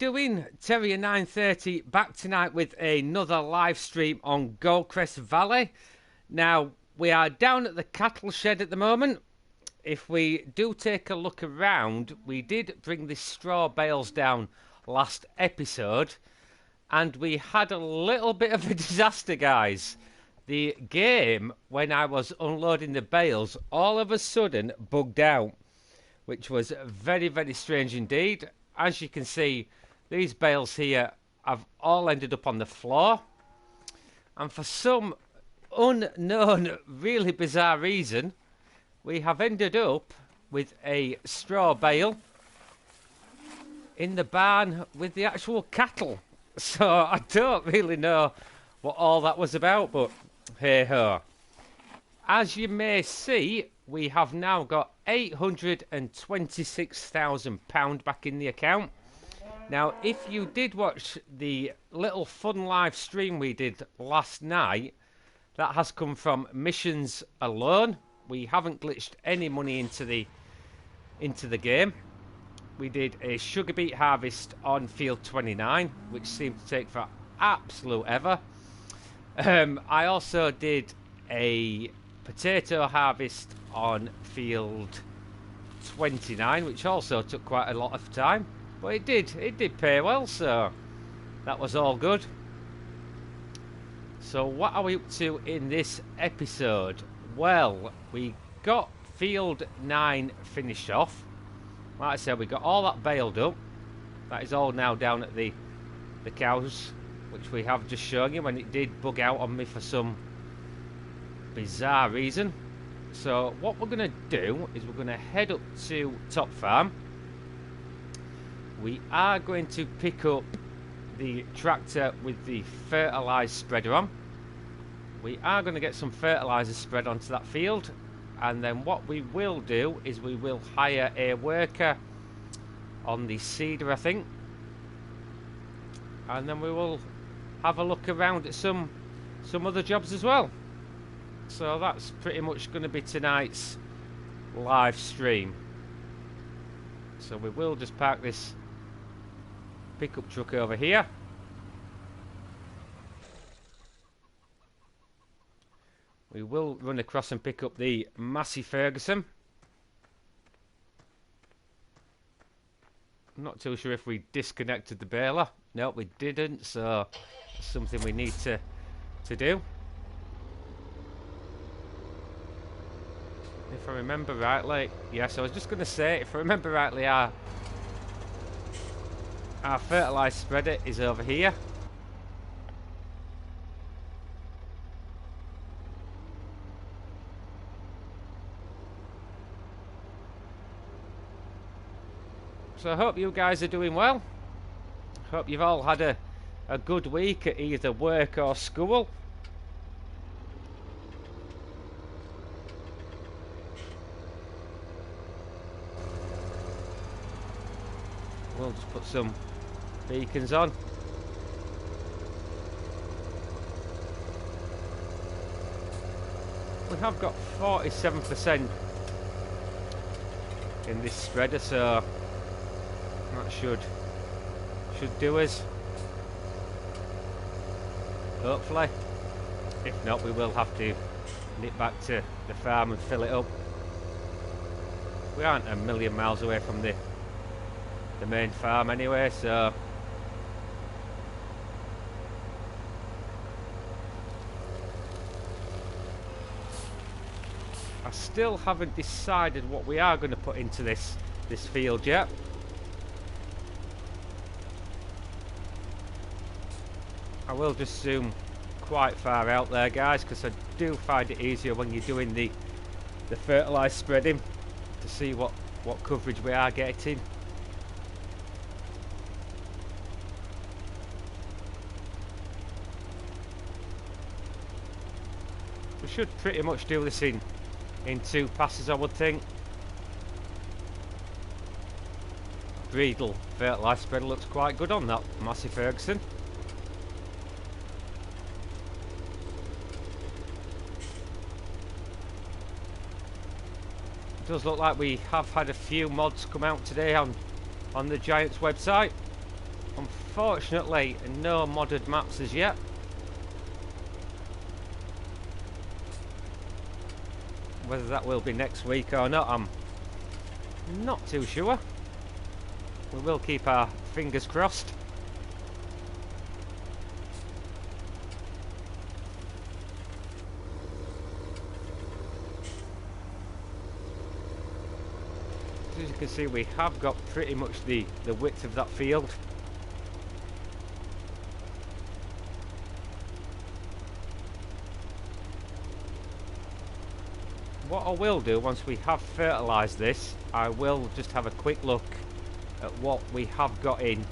doing? Terrier 930 back tonight with another live stream on Goldcrest Valley. Now, we are down at the cattle shed at the moment. If we do take a look around, we did bring the straw bales down last episode, and we had a little bit of a disaster, guys. The game, when I was unloading the bales, all of a sudden bugged out, which was very, very strange indeed. As you can see, these bales here have all ended up on the floor, and for some unknown, really bizarre reason, we have ended up with a straw bale in the barn with the actual cattle. So I don't really know what all that was about, but hey ho. As you may see, we have now got £826,000 back in the account. Now, if you did watch the little fun live stream we did last night, that has come from missions alone. We haven't glitched any money into the game. We did a sugar beet harvest on field 29, which seemed to take for absolute ever. I also did a potato harvest on field 29, which also took quite a lot of time, but it did pay well, so that was all good. So what are we up to in this episode? Well, we got field 9 finished off. Like I said, we got all that baled up. That is all now down at the cows, which we have just shown you when it did bug out on me for some bizarre reason. So what we're going to do is we're going to head up to Top Farm. We are going to pick up the tractor with the fertiliser spreader on. We are going to get some fertiliser spread onto that field, and then what we will do is we will hire a worker on the seeder, I think, and then we will have a look around at some other jobs as well. So that's pretty much going to be tonight's live stream. So we will just park this pickup truck over here. We will run across and pick up the Massey Ferguson. I'm not too sure if we disconnected the baler. No, we didn't, so it's something we need to do. If I remember rightly, yes, I was just going to say, if I remember rightly, our fertiliser spreader is over here. So I hope you guys are doing well. Hope you've all had a good week at either work or school. We'll just put some beacons on. We have got 47% in this spreader, so that should do us, hopefully. If not, we will have to nip back to the farm and fill it up. We aren't a million miles away from the main farm anyway, so I still haven't decided what we are going to put into this field yet. I will just zoom quite far out there, guys, because I do find it easier when you're doing the fertiliser spreading to see what coverage we are getting. We should pretty much do this in 2 passes, I would think. Breedle fertiliser spreader looks quite good on that Massey Ferguson. Does look like we have had a few mods come out today on the Giants website. Unfortunately, no modded maps as yet. Whether that will be next week or not, I'm not too sure. We will keep our fingers crossed. As you can see, we have got pretty much the width of that field. What I will do once we have fertilised this, I will just have a quick look at what we have got in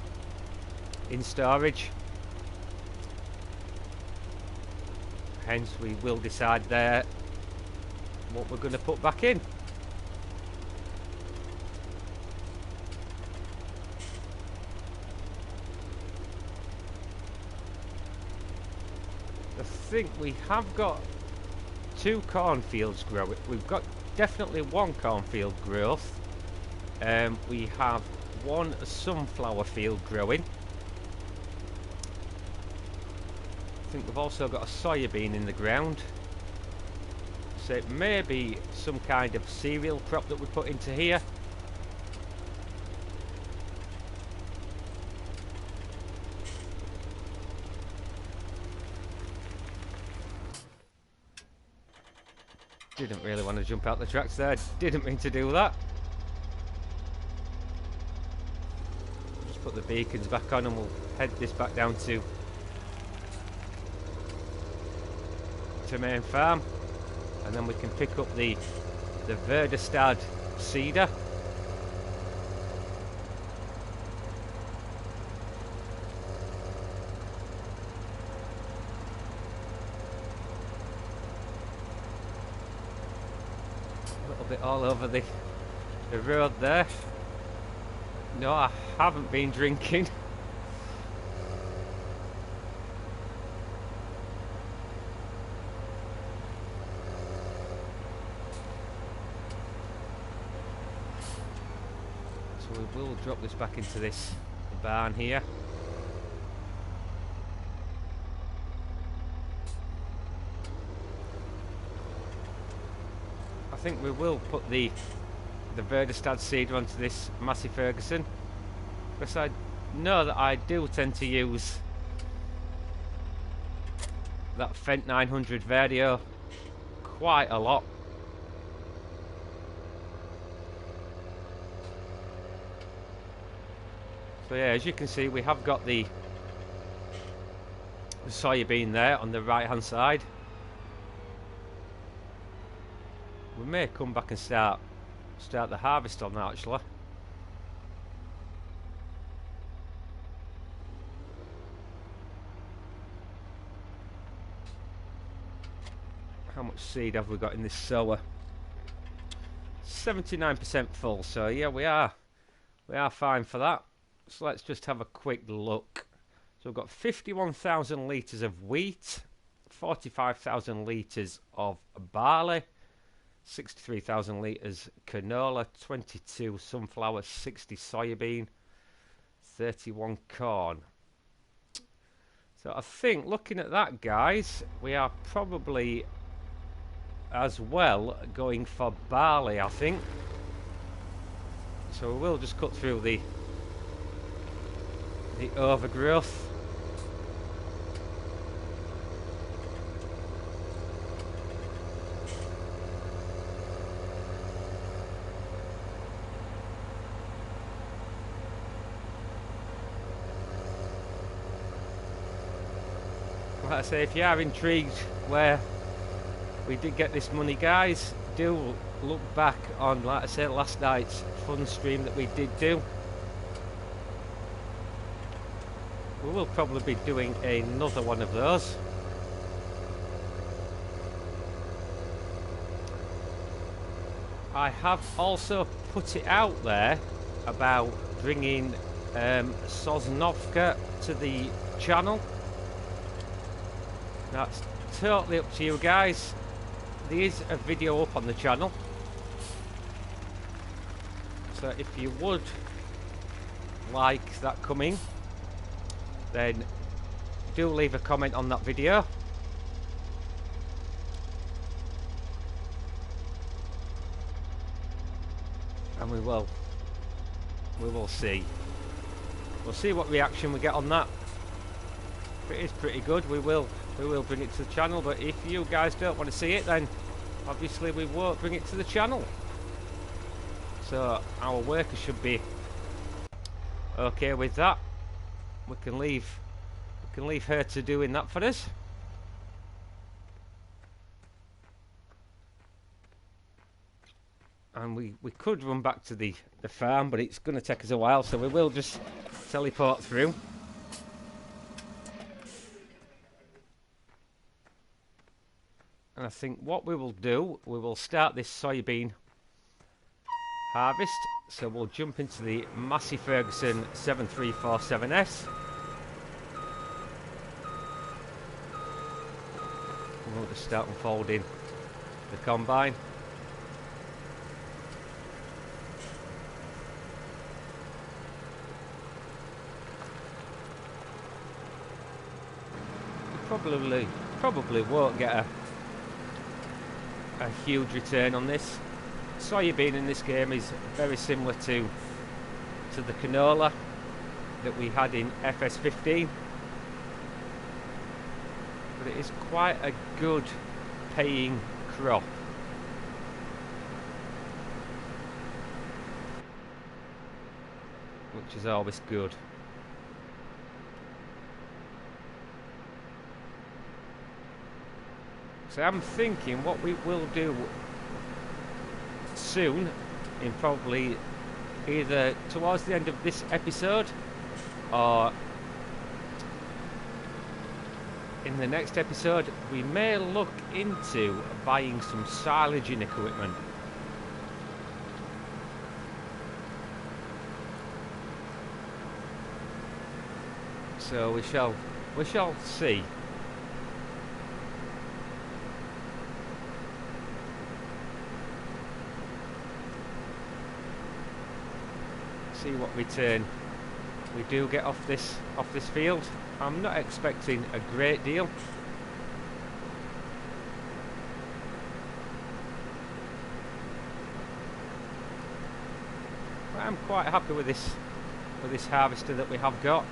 storage. Hence we will decide there what we're going to put back in. I think we have got 2 cornfields growing. We've got definitely 1 cornfield growth. We have 1 sunflower field growing. I think we've also got a soybean in the ground. So it may be some kind of cereal crop that we put into here. Didn't really want to jump out the tracks there. Didn't mean to do that. Just put the beacons back on and we'll head this back down to main farm, and then we can pick up the Verdestad cedar. A little bit all over the road there. No, I haven't been drinking. So we will drop this back into this barn here. I think we will put the Verdestad seed onto this Massey Ferguson, because I know that I do tend to use that Fendt 900 Verdio quite a lot. So yeah, as you can see, we have got the soybean there on the right hand side. We may come back and start the harvest on that actually. How much seed have we got in this sower? 79% full, so yeah, we are fine for that. So let's just have a quick look. So we've got 51,000 litres of wheat, 45,000 litres of barley, 63,000 litres canola, 22 sunflower, 60 soybean, 31 corn. So I think, looking at that, guys, we are probably as well going for barley, I think. So we'll just cut through the overgrowth. Like I say, if you are intrigued where we did get this money, guys, do look back on, like I said, last night's fun stream that we did do. We will probably be doing another one of those. I have also put it out there about bringing Sosnovka to the channel. That's totally up to you guys. There is a video up on the channel, so if you would like that coming, then do leave a comment on that video. And we will see. We'll see what reaction we get on that. If it is pretty good, we will bring it to the channel. But if you guys don't want to see it, then obviously we won't bring it to the channel. So our worker should be okay with that. We can leave her to doing that for us. And we could run back to the farm, but it's going to take us a while, so we will just teleport through. And I think what we will do, we will start this soybean harvest. So we'll jump into the Massey Ferguson 7347S. And we'll just start unfolding the combine. Probably won't get a huge return on this. Soybean in this game is very similar to the canola that we had in FS15, but it is quite a good paying crop. Which is always good. So I'm thinking what we will do soon, in probably either towards the end of this episode or in the next episode, we may look into buying some silaging equipment. So we shall see. See what return we do get off this field. I'm not expecting a great deal. But I'm quite happy with this harvester that we have got.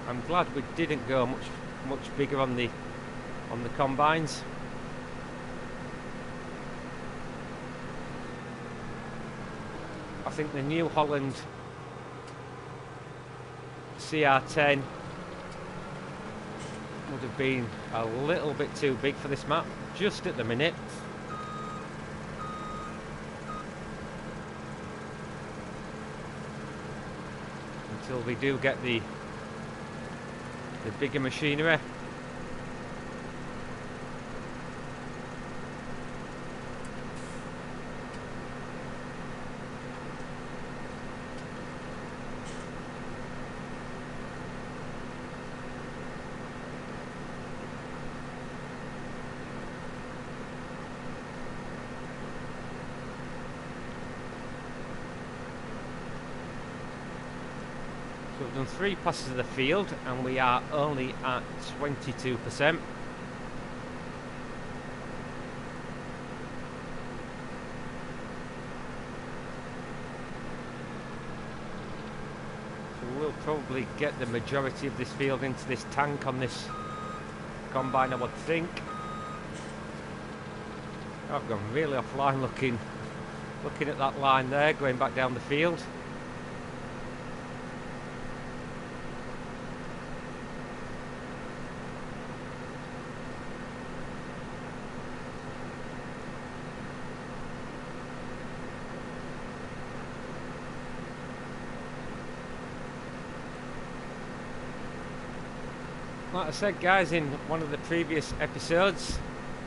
I'm glad we didn't go much bigger on the combines. I think the New Holland CR10 would have been a little bit too big for this map, just at the minute. Until we do get the bigger machinery. So we've done 3 passes of the field and we are only at 22%. So we'll probably get the majority of this field into this tank on this combine, I would think. I've gone really offline looking at that line there, going back down the field. Like I said, guys, in one of the previous episodes,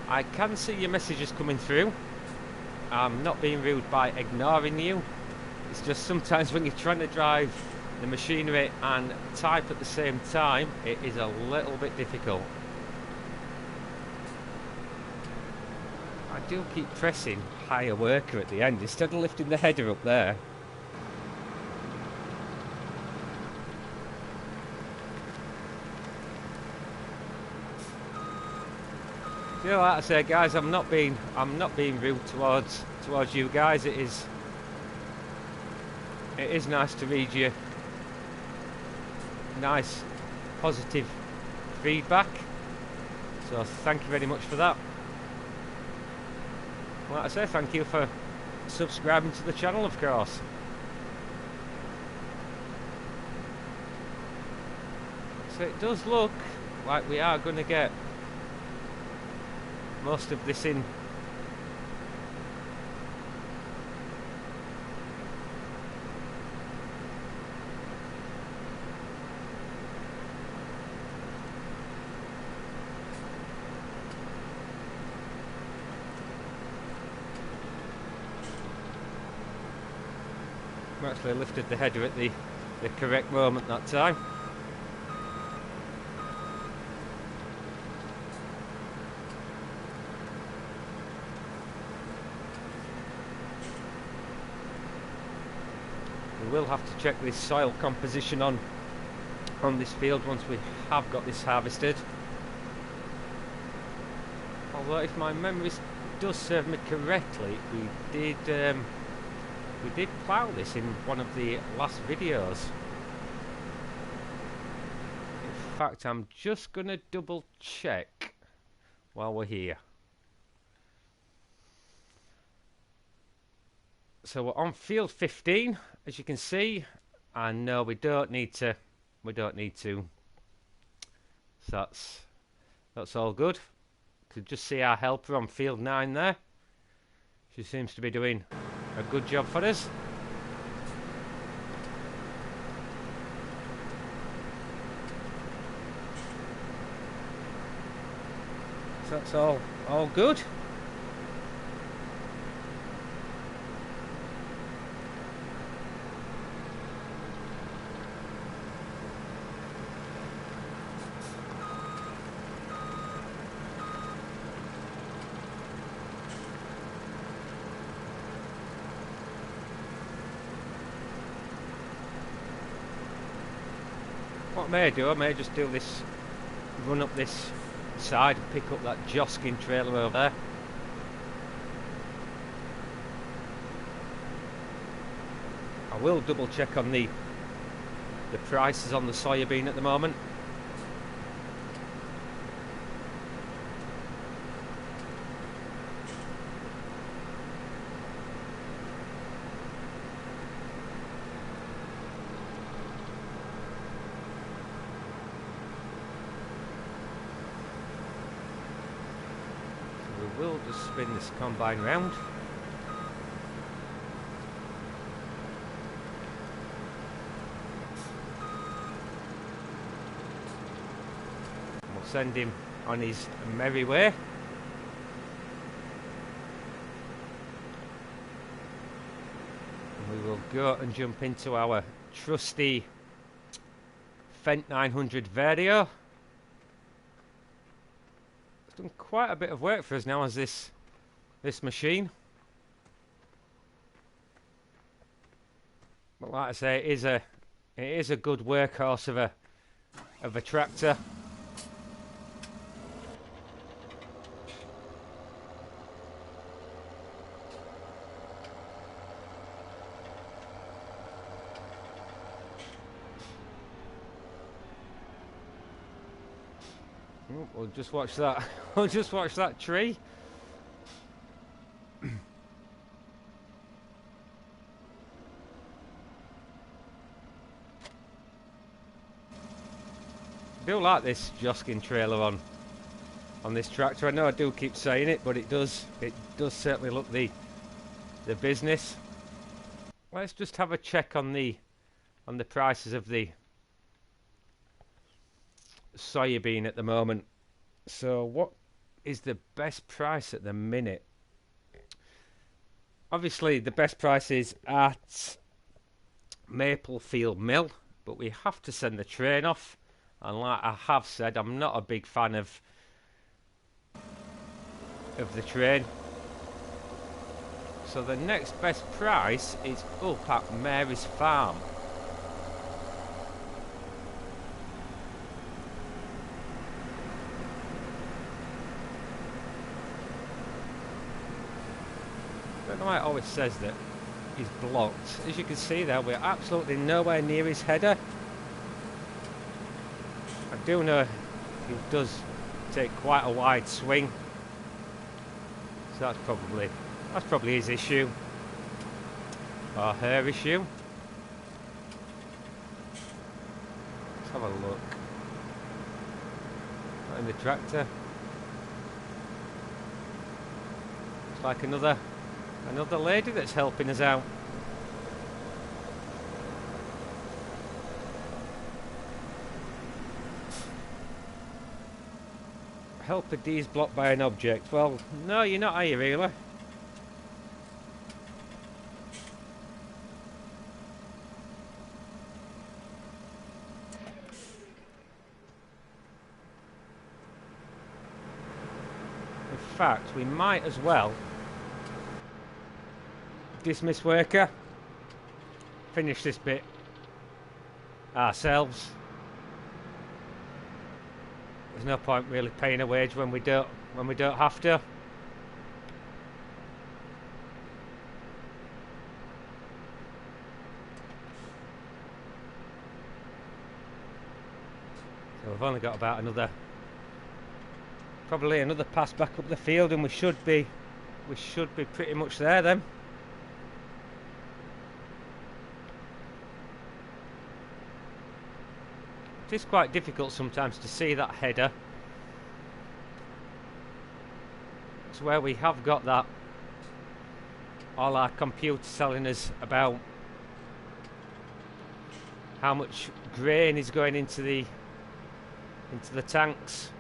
I can see your messages coming through. I'm not being rude by ignoring you. It's just sometimes when you're trying to drive the machinery and type at the same time, it is a little bit difficult. I do keep pressing higher worker at the end instead of lifting the header up there. You know, like I say, guys, I'm not being rude towards you guys. It is nice to read you nice, positive feedback. So thank you very much for that. Like I say, thank you for subscribing to the channel, of course. So it does look like we are going to get most of this in. We actually lifted the header at the correct moment that time. We will have to check this soil composition on this field once we have got this harvested. Although if my memory does serve me correctly, we did plough this in one of the last videos. In fact, I'm just going to double check while we're here. So we're on field 15, as you can see, and no, we don't need to. So that's all good. Could just see our helper on field 9 there. She seems to be doing a good job for us. So that's all good. What I may do, I may just do this, run up this side and pick up that Joskin trailer over there. I will double check on the prices on the soybean at the moment. We'll just spin this combine round. And we'll send him on his merry way. And we will go and jump into our trusty Fendt 900 Vario. Done quite a bit of work for us now as this machine, but like I say, it is a good workhorse of a tractor. We'll just watch that. We'll just watch that tree. I do like this Joskin trailer on this tractor. I know I do keep saying it, but it does certainly look the business. Let's just have a check on the prices of the soybean at the moment. So what is the best price at the minute? Obviously the best price is at Maplefield Mill, but we have to send the train off, and like I have said, I'm not a big fan of the train. So the next best price is up at Mary's Farm. don't know why it always says that he's blocked. As you can see there, we're absolutely nowhere near his header. I do know he does take quite a wide swing, so that's probably his issue, or her issue. Let's have a look. Not in the tractor. It's like another lady that's helping us out. Helper D is blocked by an object. Well, no, you're not, are you, really? In fact, we might as well dismiss worker, finish this bit ourselves. There's no point really paying a wage when we don't have to. So we've only got about probably another pass back up the field, and we should be pretty much there then. It is quite difficult sometimes to see that header. It's where we have got that, all our computer telling us about how much grain is going into the tanks.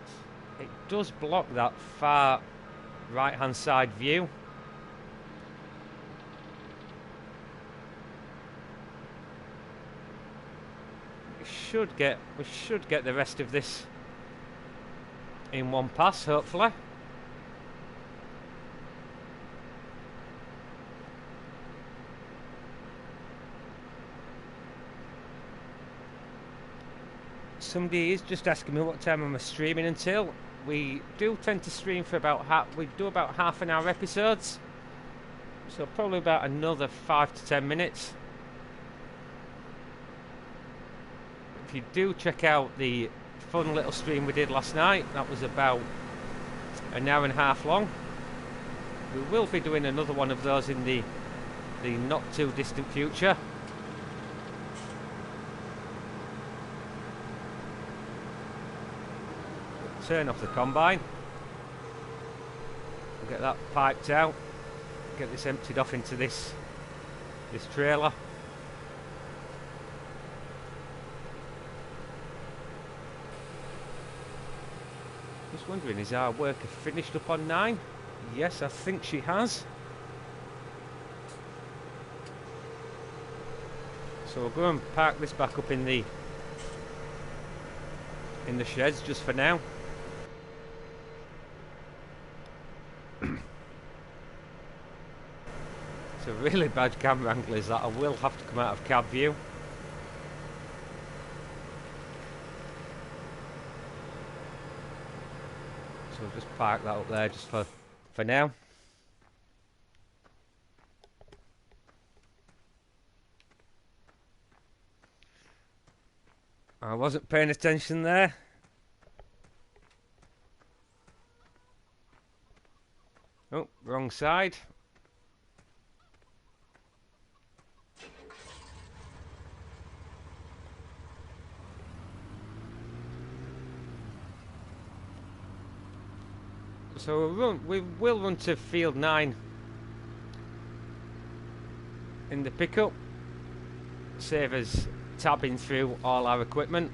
It does block that far right hand side view. We should get the rest of this in one pass, hopefully. Somebody is just asking me what time I'm streaming until. We do tend to stream for about half an hour episodes, so probably about another 5 to 10 minutes. If you do check out the fun little stream we did last night, that was about an hour and a half long. We will be doing another one of those in the not too distant future. Turn off the combine, we'll get that piped out, get this emptied off into this trailer. Just wondering, is our worker finished up on 9? Yes, I think she has. So we'll go and park this back up in the sheds just for now. It's a really bad camera angle is that I will have to come out of cab view. So we'll just park that up there just for now. I wasn't paying attention there. Oh, wrong side. So we will run to field 9 in the pickup, save us tabbing through all our equipment.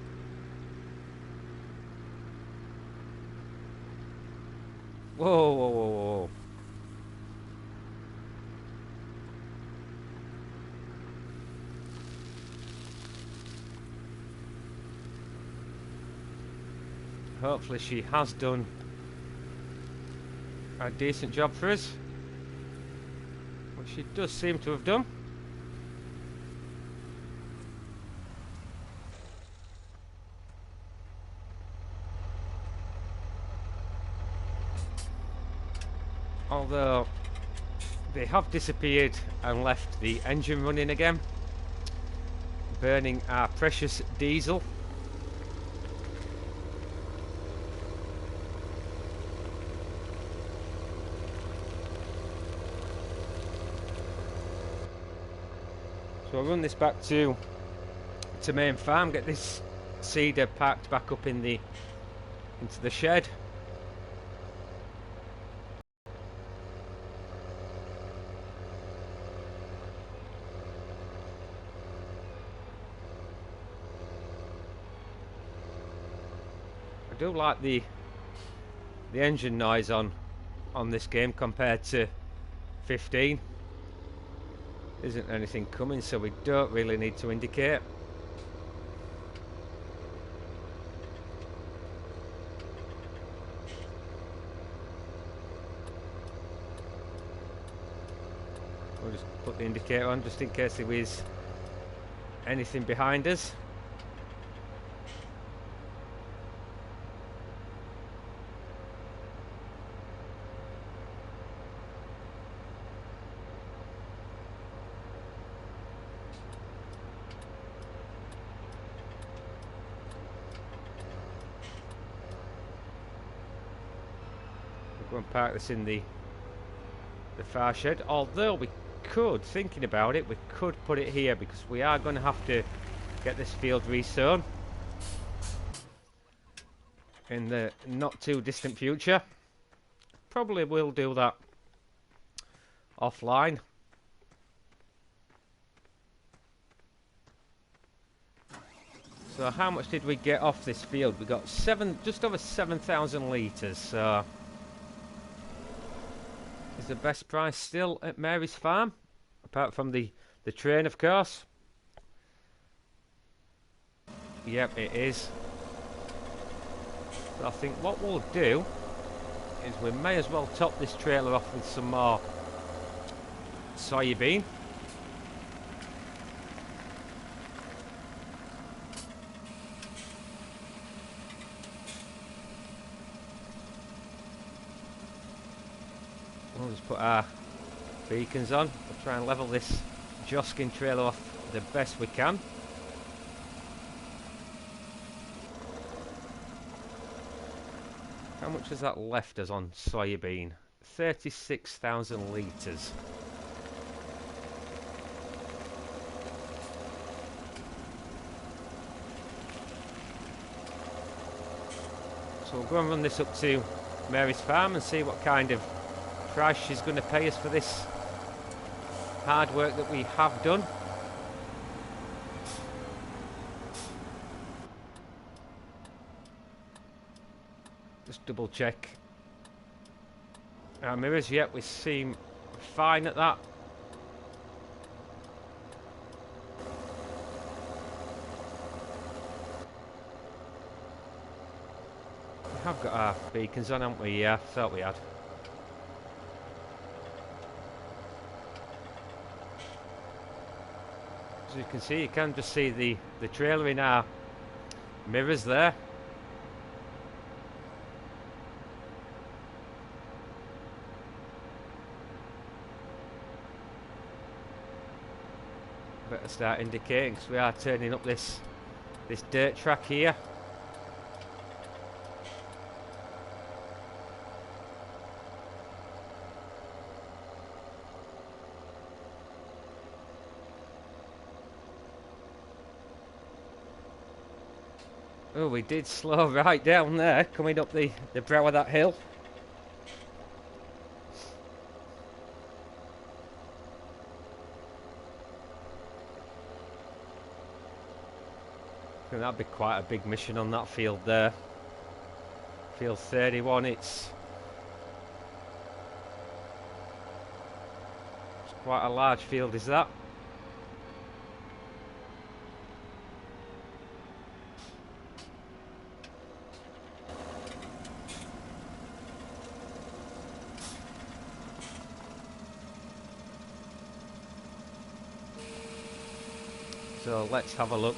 Whoa, whoa, whoa, whoa. Hopefully she has done a decent job for us, which she does seem to have done. Although they have disappeared and left the engine running again, burning our precious diesel. So I'll run this back to main farm, get this seeder parked back up into the shed. I do like the engine noise on this game compared to 15. Isn't anything coming, so we don't really need to indicate. We'll just put the indicator on just in case there is anything behind us. We'll go and park this in the far shed, although we could, thinking about it, we could put it here because we are going to have to get this field resown in the not too distant future. Probably will do that offline. So how much did we get off this field? We got just over 7,000 litres. So is the best price still at Mary's farm, apart from the train, of course. Yep, it is. So I think what we'll do is we may as well top this trailer off with some more soybean. We'll just put our beacons on. We'll try and level this Joskin trailer off the best we can. How much has that left us on soybean? 36,000 litres. So we'll go and run this up to Mary's farm and see what kind of price she's going to pay us for this hard work that we have done. Just double check our mirrors. Yep, we seem fine at that. We have got our beacons on, haven't we? Yeah, thought we had. As you can see, you can just see the trailer in our mirrors there. Better start indicating because we are turning up this dirt track here. Oh, we did slow right down there, coming up the brow of that hill. I think that'd be quite a big mission on that field there. Field 31, it's quite a large field, is that? So let's have a look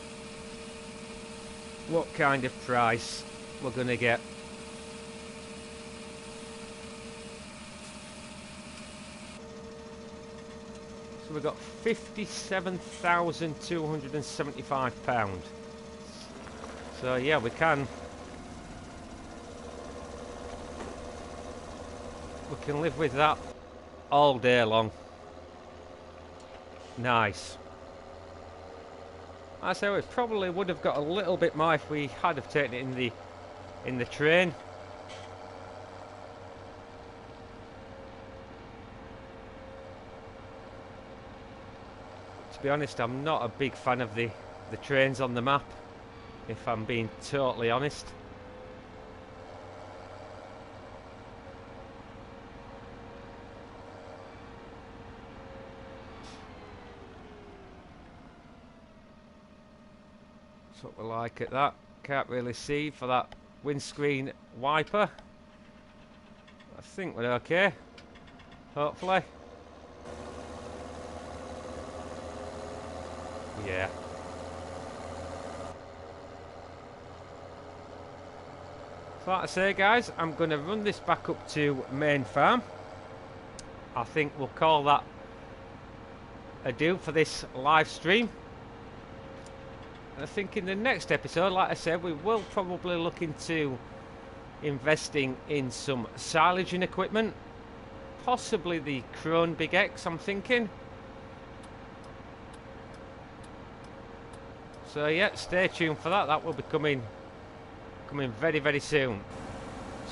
what kind of price we're going to get. we've got £57,275. So yeah, we can live with that all day long. Nice. I say we probably would have got a little bit more if we had have taken it in the train. To be honest, I'm not a big fan of the trains on the map, if I'm being totally honest. That's what we like at that. Can't really see for that windscreen wiper. I think we're okay, hopefully. Yeah. So like I say, guys, I'm going to run this back up to main farm. I think we'll call that a do for this live stream. And I think in the next episode, like I said, we will probably look into investing in some silaging equipment. Possibly the Krone Big X, I'm thinking. So yeah, stay tuned for that. That will be coming very, very soon.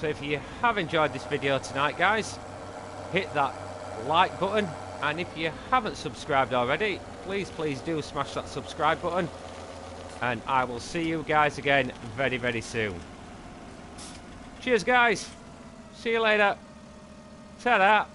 So if you have enjoyed this video tonight, guys, hit that like button, and if you haven't subscribed already, please do smash that subscribe button, and I will see you guys again very, very soon. Cheers, guys. See you later. Ta-da.